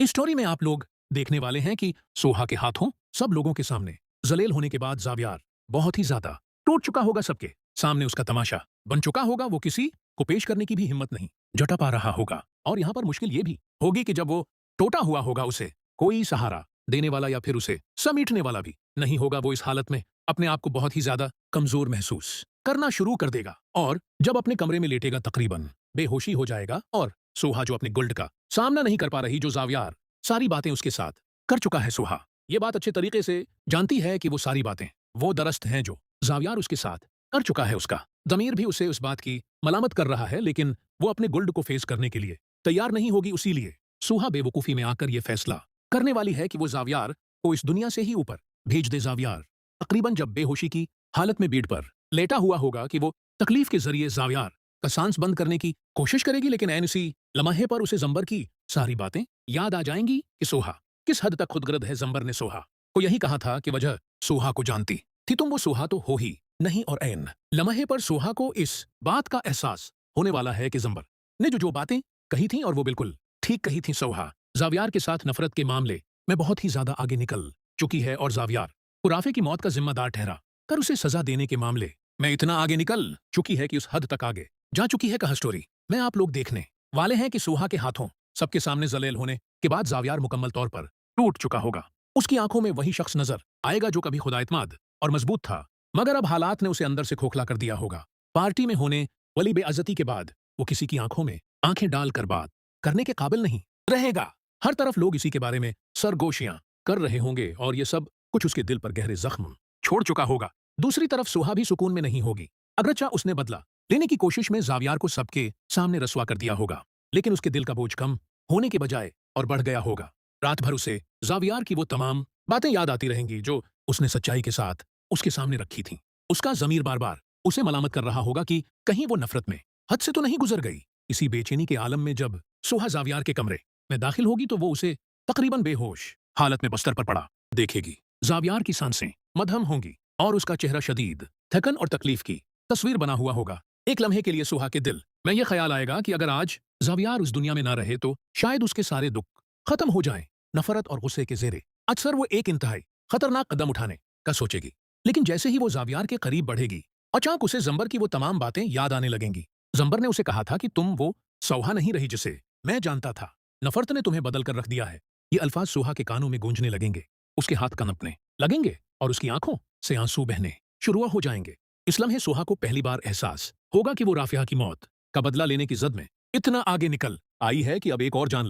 इस स्टोरी में आप लोग देखने वाले हैं कि सोहा के हाथों सब लोगों के सामने जलील होने के बाद जावियार बहुत ही ज्यादा टूट चुका होगा। सबके सामने उसका तमाशा बन चुका होगा। वो किसी को पेश करने की भी हिम्मत नहीं जुटा पा रहा होगा। और यहाँ पर मुश्किल ये भी होगी कि जब वो टूटा हुआ होगा उसे कोई सहारा देने वाला या फिर उसे समेटने वाला भी नहीं होगा। वो इस हालत में अपने आप को बहुत ही ज्यादा कमजोर महसूस करना शुरू कर देगा और जब अपने कमरे में लेटेगा तकरीबन बेहोशी हो जाएगा। और सोहा जो अपने गुल्ड का सामना नहीं कर पा रही, जो जावियार सारी बातें उसके साथ कर चुका है। सोहा ये बात अच्छे तरीके से जानती है कि वो सारी बातें वो दरस्त हैं जो जावियार उसके साथ कर चुका है। उसका ज़मीर भी उसे उस बात की मलामत कर रहा है, लेकिन वो अपने गुल्ड को फेस करने के लिए तैयार नहीं होगी। इसीलिए सोहा बेवकूफ़ी में आकर ये फैसला करने वाली है कि वो जावियार को इस दुनिया से ही ऊपर भेज दे। जावियार तकरीबन जब बेहोशी की हालत में बेड पर लेटा हुआ होगा कि वो तकलीफ के जरिए जावियार का सांस बंद करने की कोशिश करेगी, लेकिन ऐन इसी लम्हे पर उसे जंबर की सारी बातें याद आ जाएंगी कि सोहा किस हद तक खुदगर्द है। जंबर ने सोहा को यही कहा था कि वजह सोहा को जानती थी तुम, वो सोहा तो हो ही नहीं। और ऐन लम्हे पर सोहा को इस बात का एहसास होने वाला है कि जंबर ने जो जो बातें कही थी और वो बिल्कुल ठीक कही थी। सोहा जावियार के साथ नफरत के मामले में बहुत ही ज्यादा आगे निकल चुकी है और जावियार को राफे की मौत का जिम्मेदार ठहरा कर उसे सजा देने के मामले में इतना आगे निकल चुकी है कि उस हद तक आगे जा चुकी है। कहा स्टोरी में आप लोग देखने वाले हैं कि सोहा के हाथों सबके सामने जलील होने के बाद जावियार मुकम्मल तौर पर टूट चुका होगा। उसकी आंखों में वही शख्स नजर आएगा जो कभी खुदाइतमाद और मजबूत था, मगर अब हालात ने उसे अंदर से खोखला कर दिया होगा। पार्टी में होने वाली बेइज्जती के बाद वो किसी की आंखों में आंखें डालकर बात करने के काबिल नहीं रहेगा। हर तरफ लोग इसी के बारे में सरगोशियां कर रहे होंगे और ये सब कुछ उसके दिल पर गहरे जख्म छोड़ चुका होगा। दूसरी तरफ सोहा भी सुकून में नहीं होगी। अगरचा उसने बदला लेने की कोशिश में जावियार को सबके सामने रसवा कर दिया होगा, लेकिन उसके दिल का बोझ कम होने के बजाय और बढ़ गया होगा। रात भर उसे जावियार की वो तमाम बातें याद आती रहेंगी जो उसने सच्चाई के साथ उसके सामने रखी थी। उसका जमीर बार बार उसे मलामत कर रहा होगा कि कहीं वो नफरत में हद से तो नहीं गुजर गई। इसी बेचैनी के आलम में जब सोहा जावियार के कमरे में दाखिल होगी तो वो उसे तकरीबन बेहोश हालत में बस्तर पर पड़ा देखेगी। जावियार की सांसें मध्यम होंगी और उसका चेहरा शदीद थकन और तकलीफ की तस्वीर बना हुआ होगा। एक लम्हे के लिए सोहा के दिल में यह ख्याल आएगा कि अगर आज जावियार उस दुनिया में ना रहे तो शायद उसके सारे दुख खत्म हो जाएं। नफरत और गुस्से के जेरे अक्सर वो एक इंतहाई खतरनाक कदम उठाने का सोचेगी, लेकिन जैसे ही वो जावियार के करीब बढ़ेगी अचानक उसे जंबर की वो तमाम बातें याद आने लगेंगी। जंबर ने उसे कहा था कि तुम वो सोहा नहीं रही जिसे मैं जानता था। नफरत ने तुम्हें बदल कर रख दिया है। ये अल्फाज सोहा के कानों में गूंजने लगेंगे, उसके हाथ कनपने लगेंगे और उसकी आंखों से आंसू बहने शुरू हो जाएंगे। इस लम्हे सोहा को पहली बार एहसास होगा कि वो राफिया की मौत का बदला लेने की जद में इतना आगे निकल आई है कि अब एक और जान